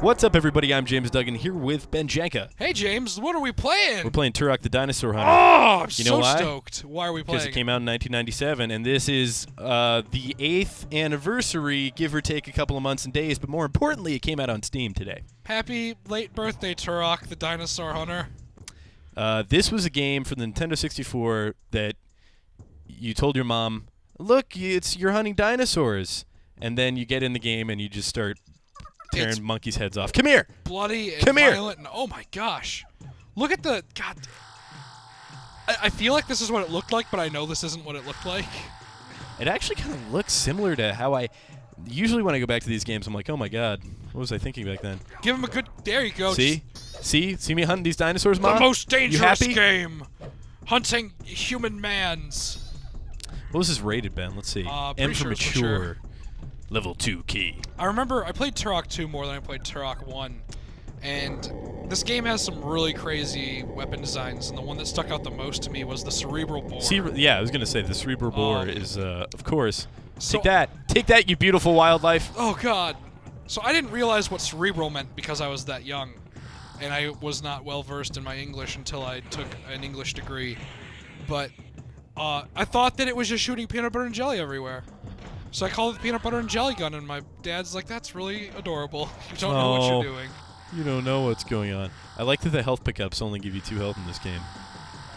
What's up, everybody? I'm James Duggan here with Ben Janka. Hey, James, what are we playing? We're playing Turok the Dinosaur Hunter. Oh, I'm you know why? stoked. Why are we playing? Because it came out in 1997, and this is the 8th anniversary, give or take a couple of months and days, but more importantly, it came out on Steam today. Happy late birthday, Turok the Dinosaur Hunter. This was a game for the Nintendo 64 that you told your mom, look, you're hunting dinosaurs. And then you get in the game and you just start tearing monkeys' heads off. Come here! Bloody and Come here! violent. And, oh my gosh. Look at the... God. I feel like this is what it looked like, but I know this isn't what it looked like. It actually kind of looks similar to how I... Usually when I go back to these games, I'm like, oh my god, what was I thinking back then? Give him a good... There you go. See? See me hunting these dinosaurs, Mom? The most dangerous you happy? game. Hunting human mans. What was this rated, Ben? Let's see. M for mature. Level 2 key. I remember I played Turok 2 more than I played Turok 1. And this game has some really crazy weapon designs, and the one that stuck out the most to me was the cerebral boar. Yeah, I was going to say the cerebral boar is, of course. So Take that, you beautiful wildlife. Oh, God. So I didn't realize what cerebral meant because I was that young. And I was not well-versed in my English until I took an English degree. But I thought that it was just shooting peanut butter and jelly everywhere. So I called it the peanut butter and jelly gun, and my dad's like, that's really adorable. You don't know what you're doing. You don't know what's going on. I like that the health pickups only give you 2 health in this game.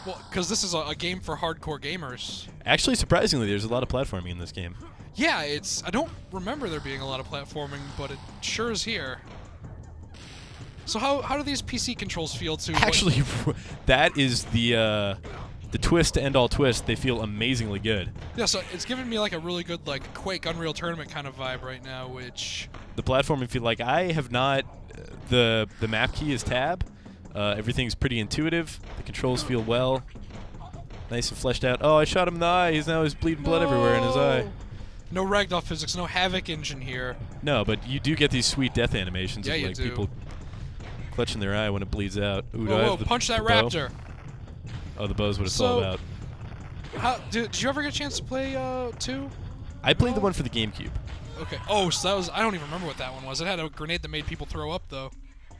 Well, because this is a game for hardcore gamers. Actually, surprisingly, there's a lot of platforming in this game. Yeah, I don't remember there being a lot of platforming, but it sure is here. So how do these PC controls feel to... Actually, that is the twist to end all twists. They feel amazingly good. Yeah, so it's giving me like a really good like Quake Unreal Tournament kind of vibe right now, which... The platforming feel like I have not... The map key is tab. Everything's pretty intuitive. The controls feel well. Nice and fleshed out. Oh, I shot him in the eye. He's bleeding blood everywhere in his eye. No ragdoll physics, no Havoc engine here. No, but you do get these sweet death animations of like people clutching their eye when it bleeds out. Ooh, whoa, punch that raptor. Oh, the bow's what it's all about. Did you ever get a chance to play 2? I played the one for the GameCube. Okay. Oh, so that was... I don't even remember what that one was. It had a grenade that made people throw up, though.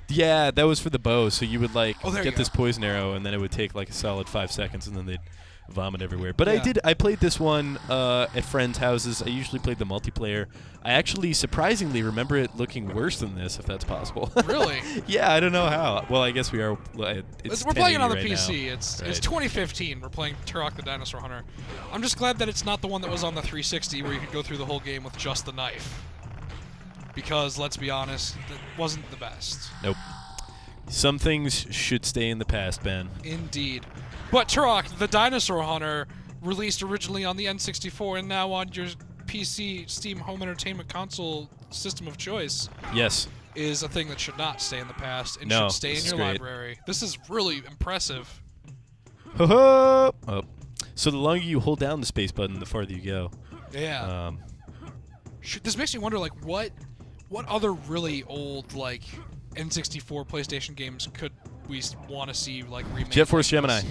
Yeah, that was for the bow. So you would, like, get this poison arrow, and then it would take, like, a solid 5 seconds, and then they'd vomit everywhere. But yeah. I played this one at friends' houses. I usually played the multiplayer. I actually, surprisingly, remember it looking worse than this, if that's possible. Really? Yeah, I don't know how. Well, I guess we are... We're playing it on the PC. It's 2015. We're playing Turok the Dinosaur Hunter. I'm just glad that it's not the one that was on the 360 where you could go through the whole game with just the knife. Because, let's be honest, it wasn't the best. Nope. Some things should stay in the past, Ben. Indeed. But Turok the Dinosaur Hunter, released originally on the N64 and now on your PC Steam Home Entertainment Console system of choice. Yes. Is a thing that should not stay in the past and should stay in your library. This is really impressive. Ho-ho! Oh. So the longer you hold down the space button, the farther you go. Yeah. This makes me wonder, like, what other really old, like, N64 PlayStation games could we want to see, like, remade? Jet Force Gemini.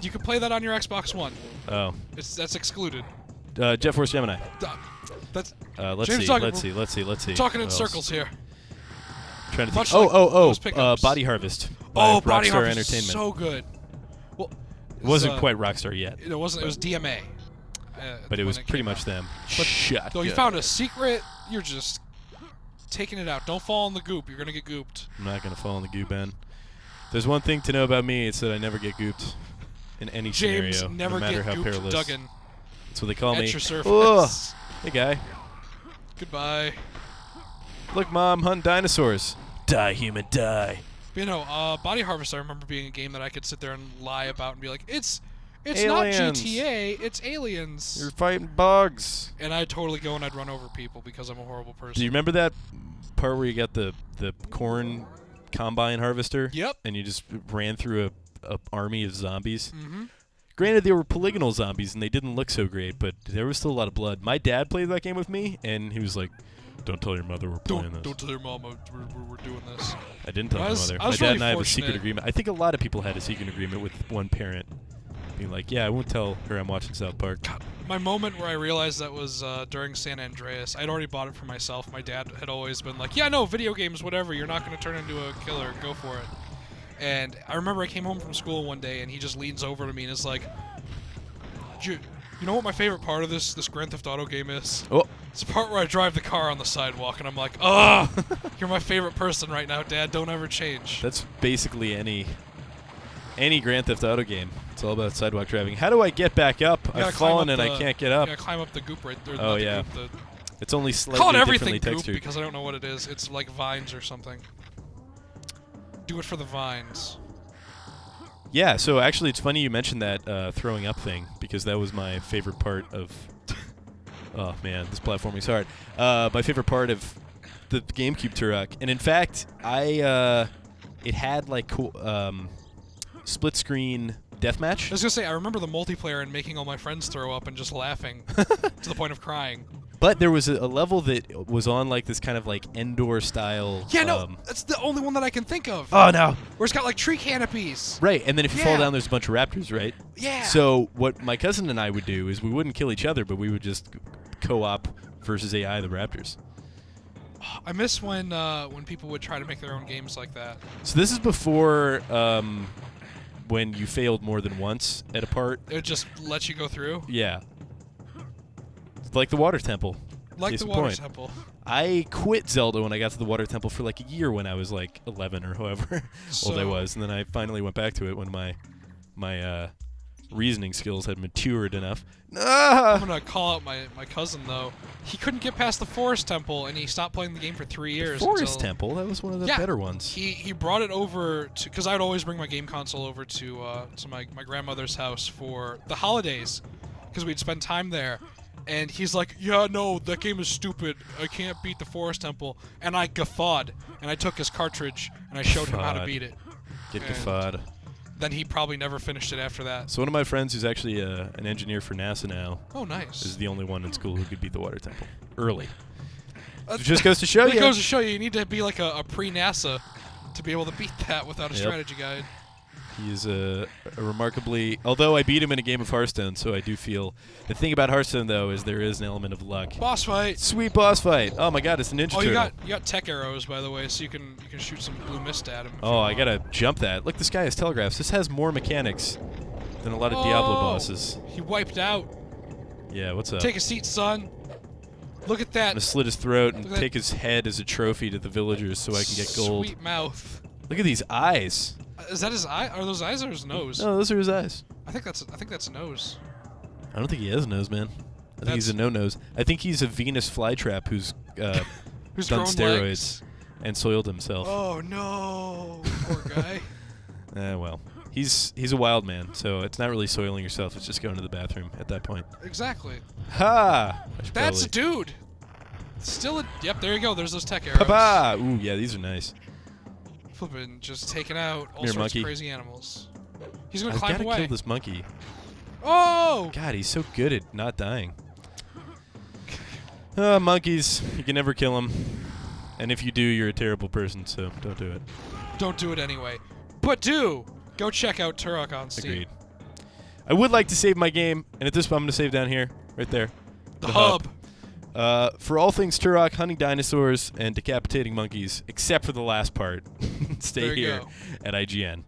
You can play that on your Xbox One. Oh. That's excluded. Jet Force Gemini. Let's see. Talking in circles here. Trying to think. Body Harvest. Oh, Body Rockstar Harvest Entertainment. is so good. Well, it wasn't quite Rockstar yet. It wasn't. It was DMA. But it was pretty much them. So you found a secret. You're just taking it out. Don't fall in the goop. You're gonna get gooped. I'm not gonna fall in the goop, Ben. There's one thing to know about me. It's that I never get gooped in any scenario, never no matter get how gooped, perilous. Duggan. That's what they call me. At your surface. Ugh. Hey, guy. Goodbye. Look, Mom, hunting dinosaurs. Die, human, die. But, you know, Body Harvest, I remember being a game that I could sit there and lie about and be like, it's aliens. not GTA, it's aliens. You're fighting bugs. And I'd totally go and I'd run over people because I'm a horrible person. Do you remember that part where you got the corn combine harvester? Yep. And you just ran through a army of zombies? Mm-hmm. Granted, they were polygonal zombies, and they didn't look so great, but there was still a lot of blood. My dad played that game with me, and he was like, don't tell your mother we're playing this. Don't tell your mom we're doing this. I didn't tell my mother. My dad and I have a secret agreement. I think a lot of people had a secret agreement with one parent. being like, yeah, I won't tell her I'm watching South Park. God, my moment where I realized that was during San Andreas. I'd already bought it for myself. My dad had always been like, yeah, no, video games, whatever. You're not going to turn into a killer. Go for it. And I remember I came home from school one day, and he just leans over to me and is like, you know what my favorite part of this Grand Theft Auto game is? Oh. It's the part where I drive the car on the sidewalk, and I'm like, ugh, you're my favorite person right now, Dad. Don't ever change. That's basically any Grand Theft Auto game. It's all about sidewalk driving. How do I get back up? I've fallen and I can't get up. Yeah, climb up the goop right there. Oh, yeah. It's only slightly call it differently everything goop textured. because I don't know what it is. It's like vines or something. Do it for the vines. Yeah, so actually it's funny you mentioned that throwing up thing because that was my favorite part of... oh, man, this platforming's hard. My favorite part of the GameCube Turok. And in fact, it had like split screen deathmatch. I was gonna say I remember the multiplayer and making all my friends throw up and just laughing to the point of crying. But there was a level that was on like this kind of like Endor style. Yeah, no, that's the only one that I can think of. Oh no! Where it's got like tree canopies. Right, and then if you fall down, there's a bunch of raptors, right? Yeah. So what my cousin and I would do is we wouldn't kill each other, but we would just co-op versus AI the raptors. I miss when people would try to make their own games like that. So this is before when you failed more than once at a part. It would just let you go through? Yeah. It's like the Water Temple. Like the Water Temple. I quit Zelda when I got to the Water Temple for like a year when I was like 11 or however old I was. And then I finally went back to it when my reasoning skills had matured enough. I'm going to call out my cousin, though. He couldn't get past the Forest Temple, and he stopped playing the game for 3 years. The Forest Temple? That was one of the better ones. He brought it over to... Because I would always bring my game console over to my grandmother's house for the holidays, because we'd spend time there. And he's like, yeah, no, that game is stupid. I can't beat the Forest Temple. And I guffawed, and I took his cartridge, and I showed him how to beat it. Get guffawed. Then he probably never finished it after that. So one of my friends who's actually an engineer for NASA now. Oh, nice. Is the only one in school who could beat the Water Temple early. It just goes to show you. It goes to show you need to be like a pre-NASA to be able to beat that without a strategy guide. He is a remarkably... Although I beat him in a game of Hearthstone, so I do feel... The thing about Hearthstone, though, is there is an element of luck. Boss fight! Sweet boss fight! Oh my god, it's a Ninja Turtle. You got tech arrows, by the way, so you can shoot some blue mist at him. Oh, I gotta jump that. Look, this guy has telegraphs. This has more mechanics than a lot of Diablo bosses. He wiped out. Yeah, what's up? Take a seat, son. Look at that. I'm gonna slit his throat and take his head as a trophy to the villagers so I can get gold. Sweet mouth. Look at these eyes. Is that his eye? Are those eyes or his nose? No, those are his eyes. I think that's a nose. I don't think he has a nose, man. I think he's a no-nose. I think he's a Venus flytrap who's done steroids legs. and soiled himself. Oh no, poor guy. Well, he's a wild man, so it's not really soiling yourself. It's just going to the bathroom at that point. Exactly. Ha! That's a dude. Still a... Yep, there you go. There's those tech arrows. Pa-pa! Ooh, yeah, these are nice. Flippin' just taking out all Here, sorts monkey. of crazy animals. He's gonna climb I've away. gotta kill this monkey. Oh! God, he's so good at not dying. Monkeys, you can never kill them. And if you do, you're a terrible person, so don't do it. Don't do it anyway. But do! Go check out Turok on Steam. Agreed. I would like to save my game, and at this point I'm going to save down here, right there. The hub. For all things Turok, hunting dinosaurs, and decapitating monkeys, except for the last part, stay here at IGN.